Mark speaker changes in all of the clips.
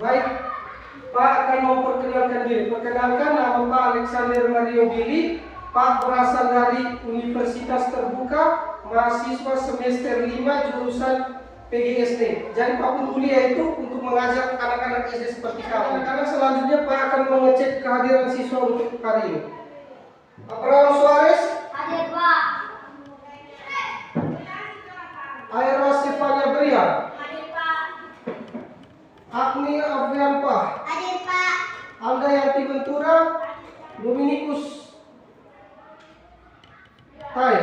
Speaker 1: Baik, Pak akan memperkenalkan diri. Perkenalkan, nama Pak Alexander Mario Billy. Pak berasal dari Universitas Terbuka, mahasiswa semester 5 jurusan PGSD. Jadi Pak pun kuliah itu untuk mengajar anak-anak SD seperti kamu. Anak-anak selanjutnya Pak akan mengecek kehadiran siswa untuk hari ini. Abraham Suarez.
Speaker 2: Hadir Pak.
Speaker 1: Aira Stefania Bria.
Speaker 2: Hadir Pak.
Speaker 1: Agni Avian Pak.
Speaker 2: Hadir Pak.
Speaker 1: Alda Yanti Ventura. Dominikus Hai.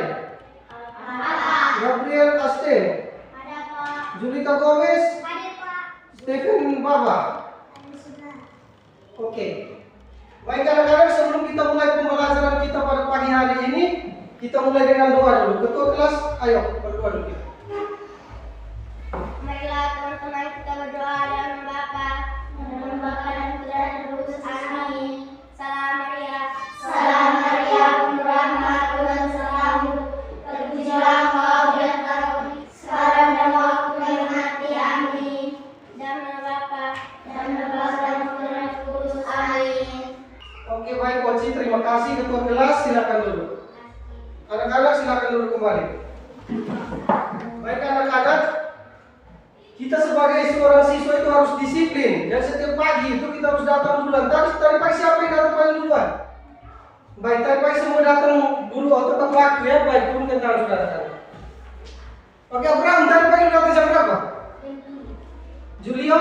Speaker 1: Gabriel Asten.
Speaker 2: Ada Pak.
Speaker 1: Julita Gomez.
Speaker 2: Hadir Pak.
Speaker 1: Stephen Baba. Oke. Baik anak-anak, sebelum kita mulai pembelajaran kita pada pagi hari ini, kita mulai dengan doa dulu. Ketua kelas, ayo berdoa dulu.
Speaker 2: Marilah teman-teman kita berdoa dalam nama Bapa, dan Bapa dan Putra dan Roh Kudus. Amin. Salam Maria. Salam Maria, penuh rahmat, Tuhan sertamu. Terpujilah Engkau di antara wanita, sekarang dan waktu kami mati. Amin. Dalam nama Bapa, dan Bapa dan Putra dan Roh Kudus. Amin.
Speaker 1: Oke, baik Koci, terima kasih. Ketua kelas, silakan duduk. Anak-anak silakan duduk kembali. Baik anak-anak, kita sebagai seorang siswa itu harus disiplin. Dan setiap pagi itu kita harus datang duluan. Tadi pagi siapa yang datang paling duluan? Baik, tadi pagi semua datang dulu atau tepat waktu ya. Baik, turunkan tangan saudara. Oke, Abraham, tadi pagi datang jam berapa? Julio?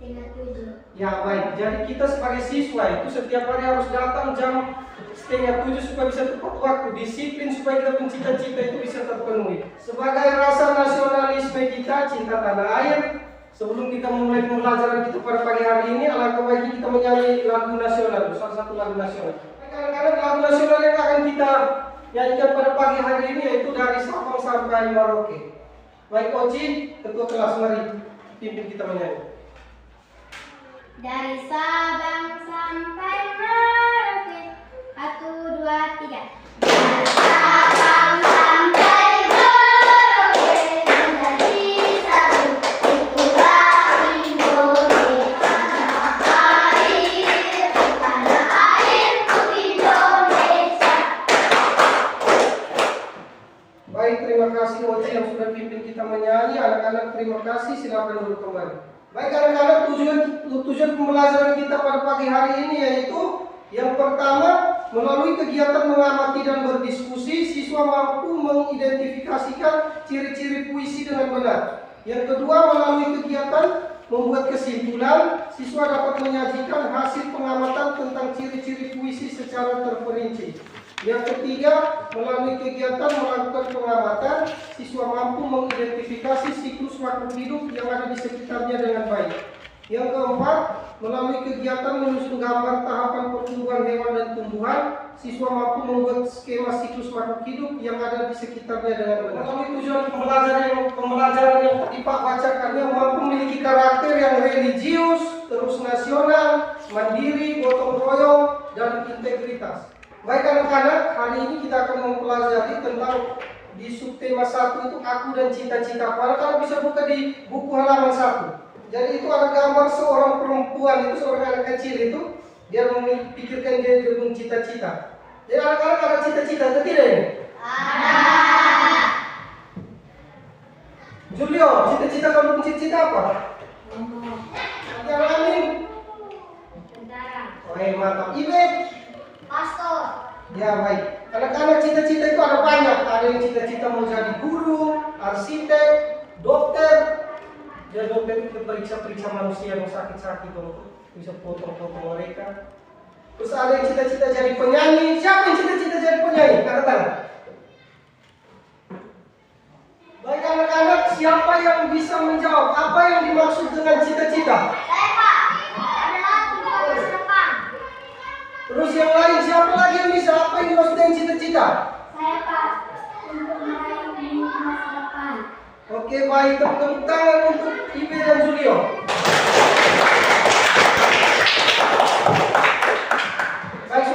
Speaker 2: 6:30.
Speaker 1: Ya baik, jadi kita sebagai siswa itu setiap hari harus datang jam 6:30 supaya bisa tepat waktu, disiplin supaya kita cita-cita itu bisa terpenuhi. Sebagai rasa nasionalisme kita, cinta tanah air, sebelum kita memulai pembelajaran kita pada pagi hari ini, alangkah baiknya kita menyanyi lagu nasional, salah satu lagu nasional. Kadang-kadang lagu nasional yang akan kita nyanyikan pada pagi hari ini yaitu dari Sabang sampai Merauke. Baik Oci, ketua kelas, mari pimpin kita menyanyi.
Speaker 2: Dari Sabang sampai Merauke, 1, 2, 3. Dari Sabang sampai Merauke, menjadi satu, itulah Indonesia. Tanah airku Indonesia.
Speaker 1: Baik, terima kasih Oci yang sudah pimpin kita menyanyi. Anak-anak terima kasih, silakan duduk kembali. Baik anak-anak, tujuan pembelajaran kita pada pagi hari ini yaitu yang pertama, melalui kegiatan mengamati dan berdiskusi, siswa mampu mengidentifikasikan ciri-ciri puisi dengan benar. Yang kedua, melalui kegiatan membuat kesimpulan, siswa dapat menyajikan hasil pengamatan tentang ciri-ciri puisi secara terperinci. Yang ketiga, melalui kegiatan melakukan pengamatan, siswa mampu mengidentifikasi siklus makhluk hidup yang ada di sekitarnya dengan baik. Yang keempat, melalui kegiatan menyusun gambar tahapan pertumbuhan hewan dan tumbuhan, siswa mampu membuat skema siklus makhluk hidup yang ada di sekitarnya dengan benar. Melalui tujuan pembelajaran yang tadi Pak bacakan, yang mampu memiliki karakter yang religius, terus nasional, mandiri, gotong royong, dan integritas. Baik anak-anak, hari ini kita akan mempelajari tentang di subtema 1 itu aku dan cita-cita. Anak-anak bisa buka di buku halaman 1. Jadi itu ada gambar seorang perempuan, itu seorang anak kecil itu, dia memikirkan dia dengan cita-cita. Jadi anak-anak ada cita-cita atau tidak ini?
Speaker 2: Ada.
Speaker 1: Julio, cita-cita kamu cita-cita apa? Yang lain?
Speaker 2: Tentara.
Speaker 1: Oke, mantap. Ibe?
Speaker 2: Pastor.
Speaker 1: Ya baik, anak-anak cita-cita itu ada banyak. Ada yang cita-cita mau jadi guru, arsitek, dokter. Dan dokter itu periksa-periksa manusia yang sakit-sakit untuk bisa potong-potong mereka. Terus ada yang cita-cita jadi penyanyi. Siapa yang cita-cita jadi penyanyi? Angkat tangan. Baik anak-anak, siapa yang bisa menjawab apa yang dimaksud dengan cita-cita?
Speaker 2: Saya Pak, adalah tujuan masa depan.
Speaker 1: Terus yang lain, siapa lagi yang bisa? Apa yang dimaksud dengan cita-cita?
Speaker 2: Saya Pak, untuk meraih mimpi masa depan.
Speaker 1: Oke baik, tepuk tangan untuk Ibe dan Julio. Baik,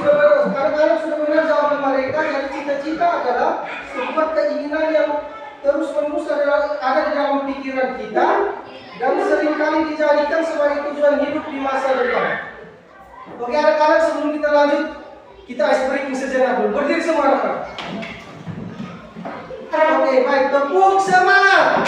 Speaker 1: anak-anak sudah benar jawaban mereka. Jadi cita-cita adalah sebuah keinginan yang terus-menerus ada di dalam pikiran kita dan seringkali dijadikan sebagai tujuan masa depan. Oke anak-anak, sebelum kita lanjut, kita ice breaking sejenak dulu. Berdiri semua anak-anak. Oke, baik, tepuk semangat.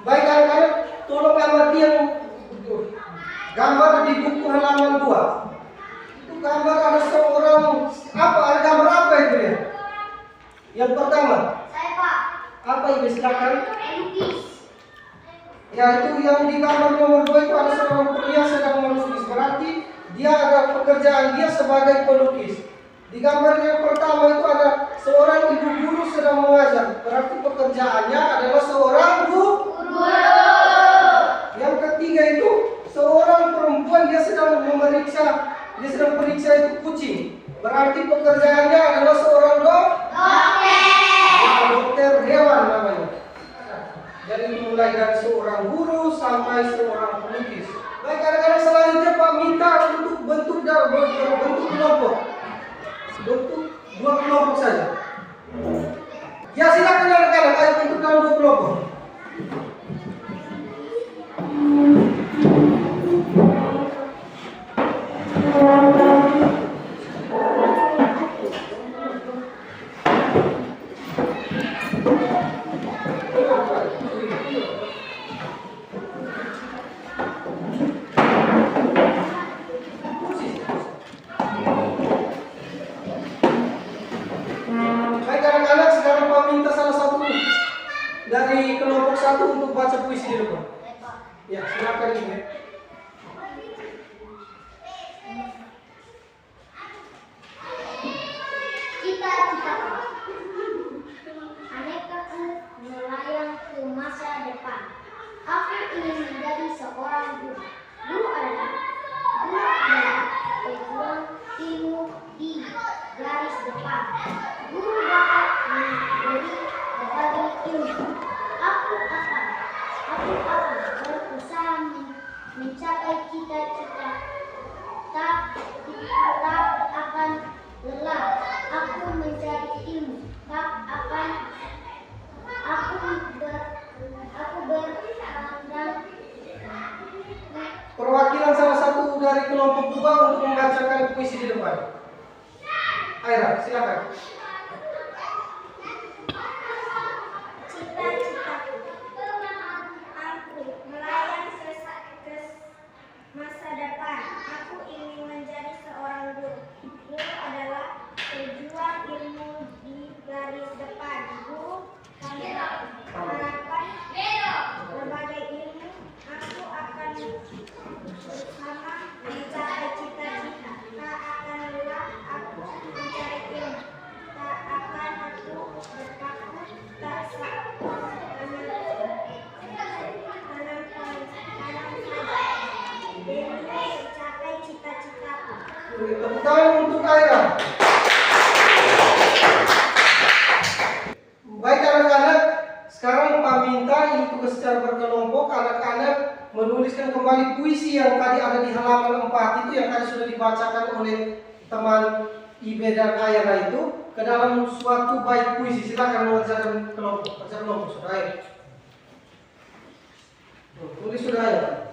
Speaker 1: Baik anak-anak, tolong amati yang gambar di buku halaman 2. Itu gambar ada seorang apa? Ada gambar apa itu ya? Yang pertama,
Speaker 2: Saya Pak,
Speaker 1: apa Ibu silakan?
Speaker 2: melukis.
Speaker 1: Ya itu yang di gambar nomor 2 itu ada seorang pria sedang melukis. Berarti dia ada pekerjaan dia sebagai pelukis. Di gambar yang pertama itu ada seorang ibu guru sedang mengajar. Berarti pekerjaannya adalah seorang guru. Yang ketiga itu seorang perempuan dia sedang periksa itu kucing. Berarti pekerjaannya adalah seorang dokter hewan namanya. Jadi mulai dari seorang guru sampai seorang pelukis. Baik anak-anak, selanjutnya Pak minta untuk bentuk kelompok. Bentuk 2 kelompok saja. Ya silakan anak-anak, ayo bentuk dalam 2 kelompok. Baik anak-anak, sekarang Pak minta salah satu dari kelompok 1 untuk baca puisi di depan. Ya, silakan Ibu.
Speaker 2: Cita-cita aneka melayang ke masa depan. Aku ingin menjadi seorang guru. Guru adalah pejuang ilmu di garis depan. Guru dapat memberi berbagai ilmu. Aku akan berusaha mencapai cita-cita. Tak akan lelah. Aku mencari ilmu. Aku berpandang.
Speaker 1: Perwakilan salah satu dari kelompok 2 untuk membacakan puisi di depan. Aira, silakan.
Speaker 2: Cita-citaku, aku melayang ke masa depan. Aku ingin menjadi seorang guru. Guru adalah pejuang ilmu di garis depan. Guru mengharapkan berbagai ilmu. Aku akan bersama mencapai cita-cita. Tak akan lelah aku mencari ilmu. Tak akan aku berpaku. Tak tanam saja. Demi mencapai cita-citaku.
Speaker 1: Tepuk tangan untuk Aira. Baik anak-anak, sekarang Pak minta ini tugas secara berkelompok. Anak-anak menuliskan kembali puisi yang tadi ada di halaman 4 itu, yang tadi sudah dibacakan oleh teman Ibe dan Aira itu, ke dalam suatu bait puisi. Silakan mengerjakan kelompok. Kerja kelompok sudah ayo. Tulis sudah ayo.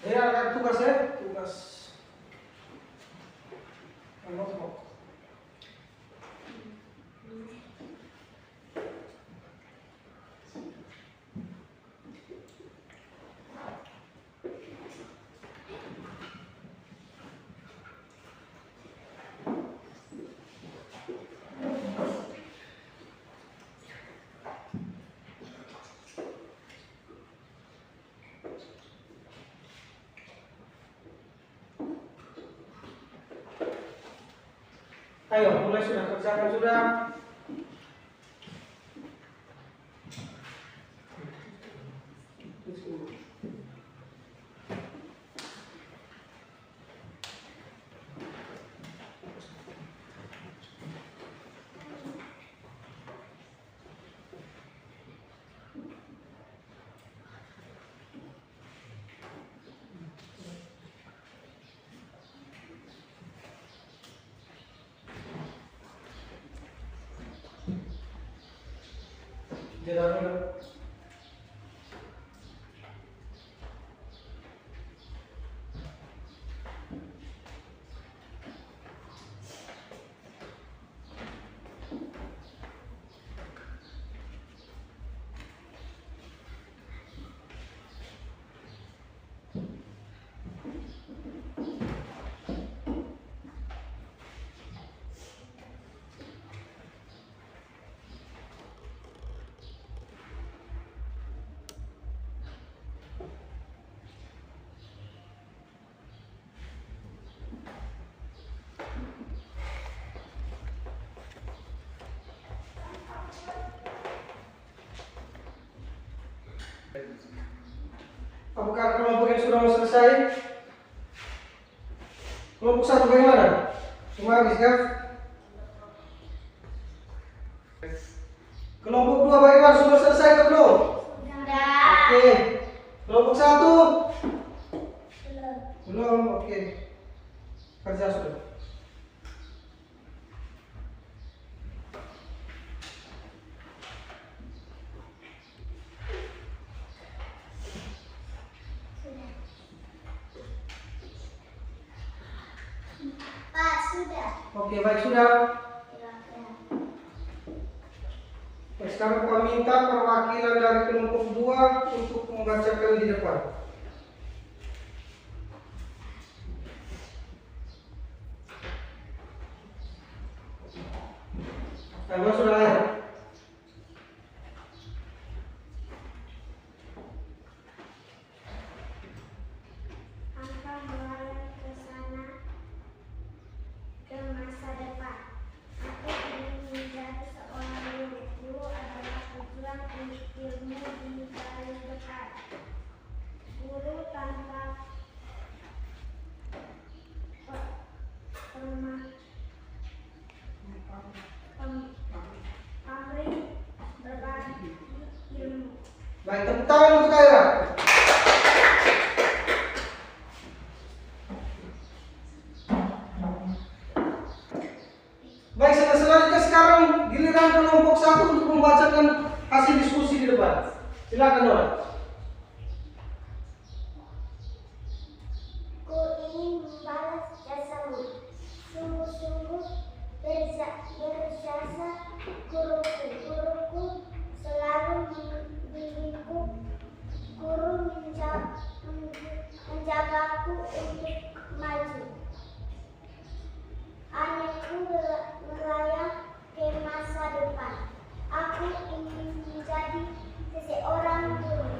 Speaker 1: Ya, ada tugasnya, tugas kelompok. Ayo, mulai sudah, kerjakan sudah. Jalan dulu. Apakah kelompok yang sudah selesai? Kelompok 1 bagaimana? Semua habis kan? Kelompok 2 bagaimana? Sudah selesai atau belum?
Speaker 2: Sudah.
Speaker 1: Oke. Kelompok 1?
Speaker 2: Belum.
Speaker 1: Belum, oke. Kerja sudah.
Speaker 2: Pak, sudah.
Speaker 1: Oke, baik sudah. Sekarang kami minta perwakilan dari kelompok 2 untuk membacakan di depan. Nama sudah ada.
Speaker 2: Angka melangkah ke sana, ke masa depan. Aku ingin menjadi seorang guru. Guru adalah tujuan untuk ilmu di garis depan. Guru tanpa pamrih berbagi ilmu.
Speaker 1: Baik, tepuk tangan untuk Kaira. Baik, selanjutnya sekarang giliran kelompok 1 untuk membacakan hasil diskusi di depan. Silakan Nora.
Speaker 2: Ku ingin membalas jasamu. Sungguh-sungguh berjasa guruku. Guruku selalu membimbingku. Guru menjagaku untuk maju. Anakku melayang ke masa depan. Aku ingin menjadi seseorang guru.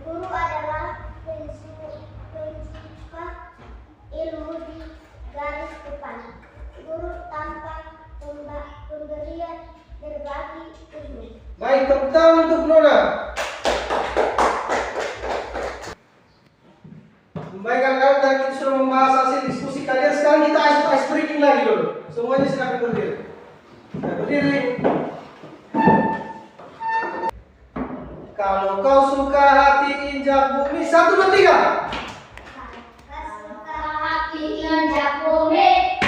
Speaker 2: Guru adalah pencipta ilmu di garis depan. Guru tanpa pemberian berbagi ilmu.
Speaker 1: Baik, tepuk tangan untuk Nora. Baik, anak-anak, tadi kita sudah membahas hasil diskusi kalian. Sekarang kita ice breaking lagi dulu. Semuanya silakan berdiri. Nah, berdiri. Kalau kau suka hati injak bumi, 1, 2, 3.
Speaker 2: Suka hati injak bumi.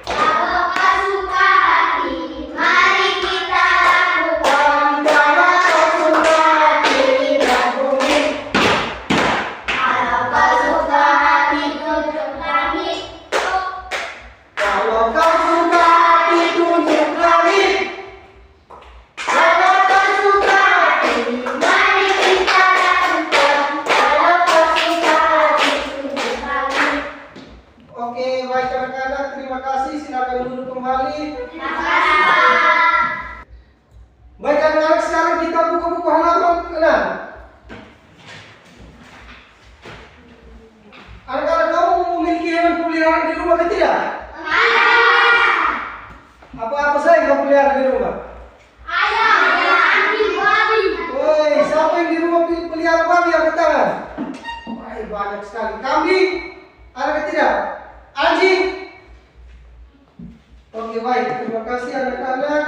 Speaker 2: Kalau kau suka hati, mari kita lakukan.
Speaker 1: Kalau kau suka hati injak bumi.
Speaker 2: Kalau kau suka hati tunjuk langit.
Speaker 1: Kalau kau suka hati tunjuk langit. Kalau kau suka hati,
Speaker 2: Mari kita lakukan. Kalau kau suka hati tunjuk langit.
Speaker 1: Oke, baik anak-anak, terima kasih. Silakan duduk kembali.
Speaker 2: Terima kasih, Pak.
Speaker 1: Baik anak-anak, sekarang kita buka buku halaman ke-6. Anak-anak, kamu memiliki hewan peliharaan di rumah atau tidak? Apa-apa saja yang kamu pelihara di rumah?
Speaker 2: Ayam, anjing, babi.
Speaker 1: Woi, siapa yang di rumah pelihara babi? Angkat tangan. Wah, banyak sekali. Kambing? Ada atau tidak? Anjing? Oke, baik. Terima kasih anak-anak.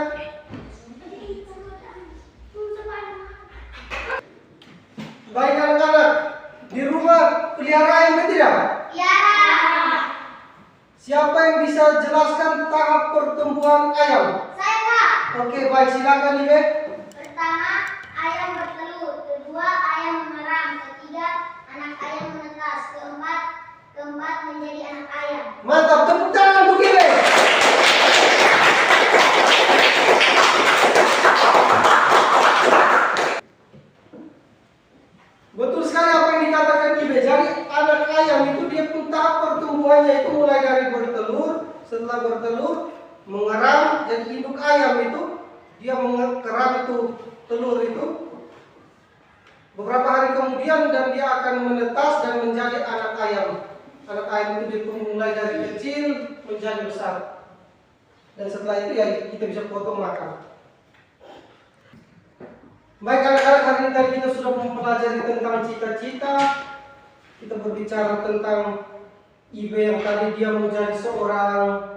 Speaker 1: Baik anak-anak, di rumah pelihara ayam atau tidak?
Speaker 2: Ya.
Speaker 1: Siapa yang bisa jelaskan tahap pertumbuhan ayam?
Speaker 2: Saya, Pak.
Speaker 1: Oke, baik, silakan Ibe.
Speaker 2: Pertama, ayam bertelur. Kedua, ayam mengerang. Ketiga, anak ayam menetas. Keempat menjadi anak ayam.
Speaker 1: Mantap, tepuk tangan untuk Ibe. Betul sekali apa yang dikatakan Ibe. Jadi anak ayam itu dia pun tahap pertumbuhannya itu mulai dari bertelur, setelah bertelur mengerang jadi induk ayam itu dia mengerang itu telur itu beberapa hari kemudian dan dia akan menetas dan menjadi anak ayam. Anak ayam itu dia pun mulai dari kecil menjadi besar dan setelah itu ya kita bisa potong makan. Baik anak-anak, hari ini tadi kita sudah mempelajari tentang cita-cita. Kita berbicara tentang Ibe yang tadi dia mau jadi seorang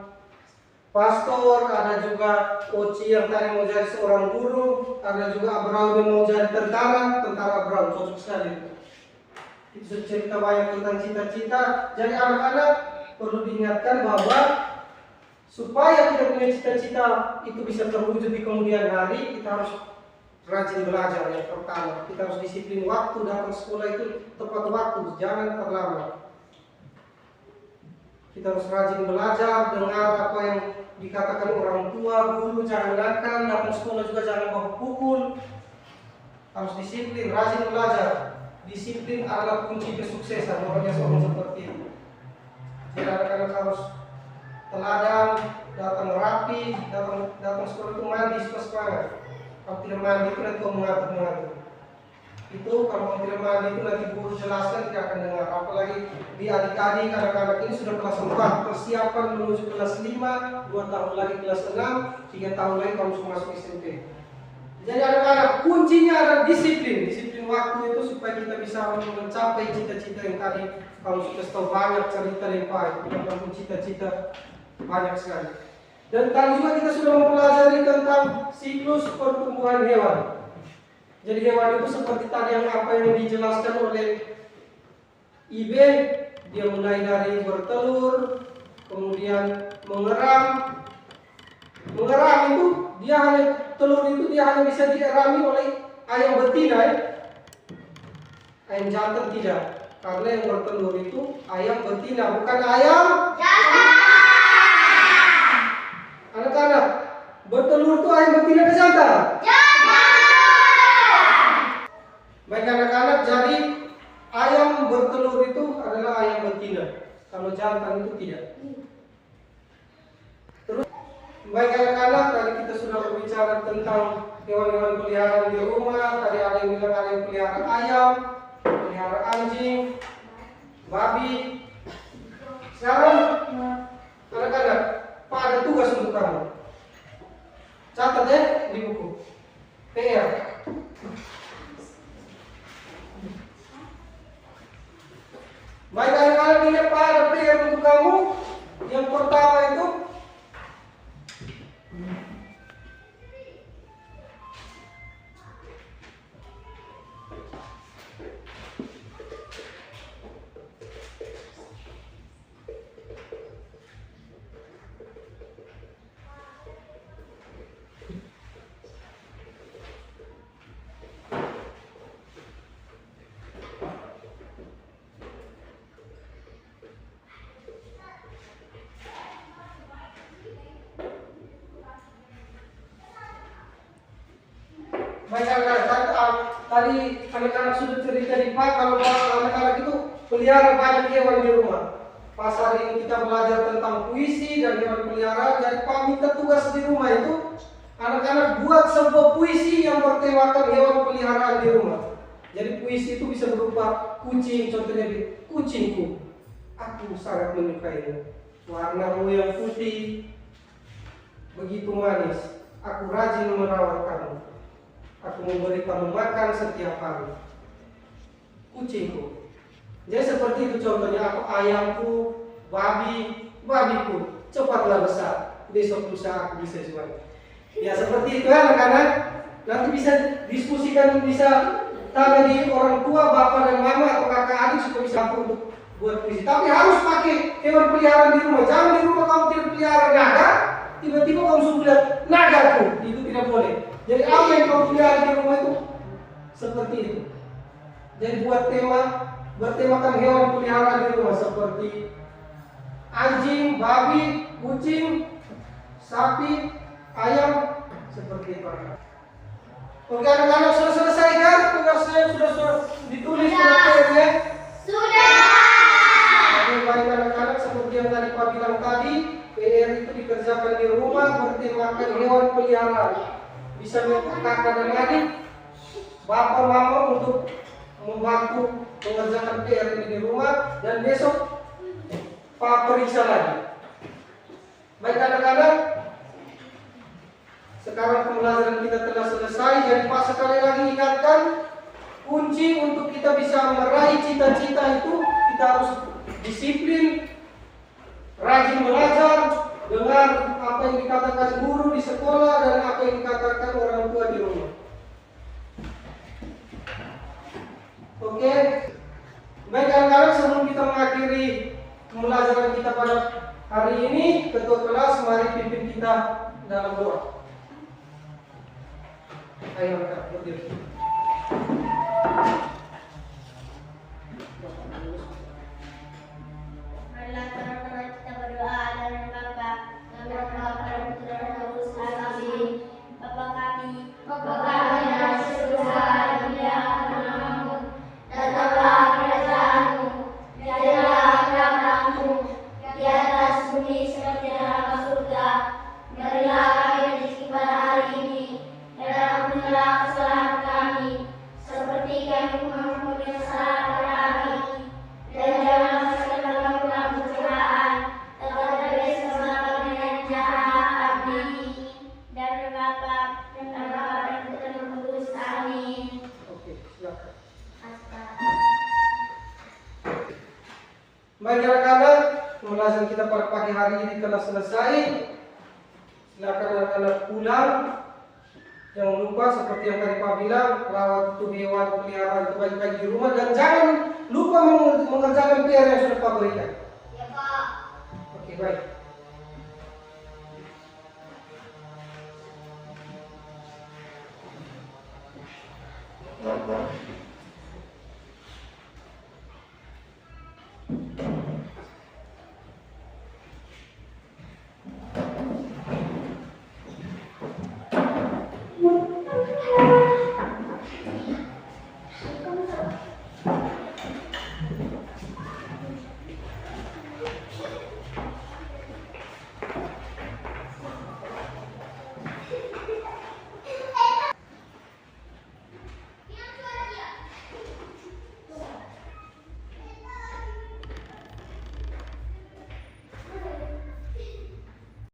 Speaker 1: pastor, ada juga Oci yang tadi mau jadi seorang guru, ada juga Abraham yang mau jadi tentara Abraham, cocok sekali. Itu sudah cerita banyak tentang cita-cita. Jadi anak-anak perlu diingatkan bahwa supaya kita punya cita-cita itu bisa terwujud di kemudian hari, kita harus rajin belajar. Yang pertama, kita harus disiplin waktu, datang sekolah itu tepat waktu, jangan terlambat. Kita harus rajin belajar, dengar apa yang dikatakan orang tua, guru, jangan nakal, datang sekolah juga jangan bawa pukul. Harus disiplin, rajin belajar. Disiplin adalah kunci kesuksesan, makanya seorang seperti itu. Jadi anak-anak harus teladan, datang rapi, datang sekolah itu mandi, semangat. Kalau tidak mandi itu nanti mengatur. Itu kalau tidak mandi itu nanti guru jelaskan tidak akan dengar. Apalagi di adik-adik anak-anak ini sudah kelas 4, persiapan menuju kelas 5, 2 tahun lagi kelas 6, 3 tahun lagi kamu sudah masuk SMP. Jadi anak-anak kuncinya adalah disiplin waktu itu supaya kita bisa mencapai cita-cita yang tadi kamu sudah tahu banyak cerita yang baik tentang cita-cita banyak sekali. Dan tadi juga kita sudah mempelajari tentang siklus pertumbuhan hewan. Jadi hewan itu seperti tadi apa yang dijelaskan oleh Ibe, dia mulai dari bertelur, kemudian mengerang. Mengerang itu dia hanya telur itu dia hanya bisa dierami oleh ayam betina, ya? Ayam jantan tidak. Karena yang bertelur itu ayam betina, bukan ayam jantan. Anak-anak, bertelur itu ayam betina ke jantan? Baik anak-anak, jadi ayam bertelur itu adalah ayam betina. Kalau jantan itu tidak. Terus, baik anak-anak, tadi kita sudah berbicara tentang hewan-hewan peliharaan di rumah. Tadi ada yang bilang ada yang pelihara ayam, pelihara anjing, babi. Sekarang, anak-anak, Pak ada tugas untuk kamu. Catat ya di buku. PR. Baik anak-anak, ini Pak ada PR untuk kamu. Yang pertama itu baik anak-anak, tadi anak-anak sudah cerita di Pak kalau anak-anak itu pelihara banyak hewan di rumah. Pas hari ini kita belajar tentang puisi dan hewan peliharaan. Jadi Pak minta tugas di rumah itu anak-anak buat sebuah puisi yang bertemakan hewan peliharaan di rumah. Jadi puisi itu bisa berupa kucing, contohnya kucingku, aku sangat menyukainya. Warnamu yang putih begitu manis, aku rajin merawat kamu. Aku memberi kamu makan setiap hari. Kucingku. Jadi seperti itu contohnya, aku ayamku, babiku, cepatlah besar. Besok lusa aku bisa jual. Ya seperti itu ya anak-anak. Nanti bisa diskusikan, bisa tanya di orang tua, bapak dan mama atau kakak adik supaya bisa mampu untuk buat puisi. Tapi harus pakai hewan peliharaan di rumah. Jangan di rumah kamu tidak pelihara naga, tiba-tiba kamu sudah bilang naga tuh, itu tidak boleh. Jadi apa yang kamu pelihara di rumah itu seperti itu. Jadi bertemakan hewan peliharaan di rumah seperti anjing, babi, kucing, sapi, ayam, seperti itu. Oke anak-anak, sudah selesai kan? Tugasnya sudah ditulis ya?
Speaker 2: Sudah.
Speaker 1: Oke, baik anak-anak, seperti yang tadi Pak bilang tadi, PR itu dikerjakan di rumah bertemakan hewan peliharaan. Bisa minta kakak dan adik, bapak mama untuk membantu mengerjakan PR ini di rumah, dan besok Pak periksa lagi. Baik anak-anak, sekarang pembelajaran kita telah selesai. Jadi Pak sekali lagi ingatkan, kunci untuk kita bisa meraih cita-cita itu kita harus disiplin, rajin belajar, dengar apa yang dikatakan guru di sekolah dan apa yang dikatakan orang tua di rumah. Oke, baik anak-anak, sebelum kita mengakhiri pembelajaran kita pada hari ini, ketua kelas mari pimpin kita dalam doa. Ayo anak-anak, berdiri.
Speaker 2: Marilah teman-teman kita berdoa dan Bapa, nama Bapa dan Putra dan Roh Kudus. Amin. Bapa kami yang di surga, dimuliakan namamu, datanglah kerajaanmu, jadilah kehendakmu di atas bumi seperti dalam surga. Berilah kami rezeki pada hari ini, dan ampunilah kesalahan kami, seperti kami mengampuni kesalahan kepada kami, dan jangan masukkan kami ke dalam pencobaan, tetapi bebaskanlah kami dari jahat. Amin. Dan Bapa dan Putra dan Roh Kudus. Amin.
Speaker 1: Oke, silakan.
Speaker 2: Astaga.
Speaker 1: Baik anak-anak, pembelajaran kita pada pagi hari ini telah selesai. Silakan anak-anak pulang. Jangan lupa seperti yang tadi Pak bilang, rawat itu hewan peliharaan itu baik-baik di rumah, dan jangan lupa mengerjakan PR yang sudah Pak berikan.
Speaker 2: Ya Pak.
Speaker 1: Oke, baik.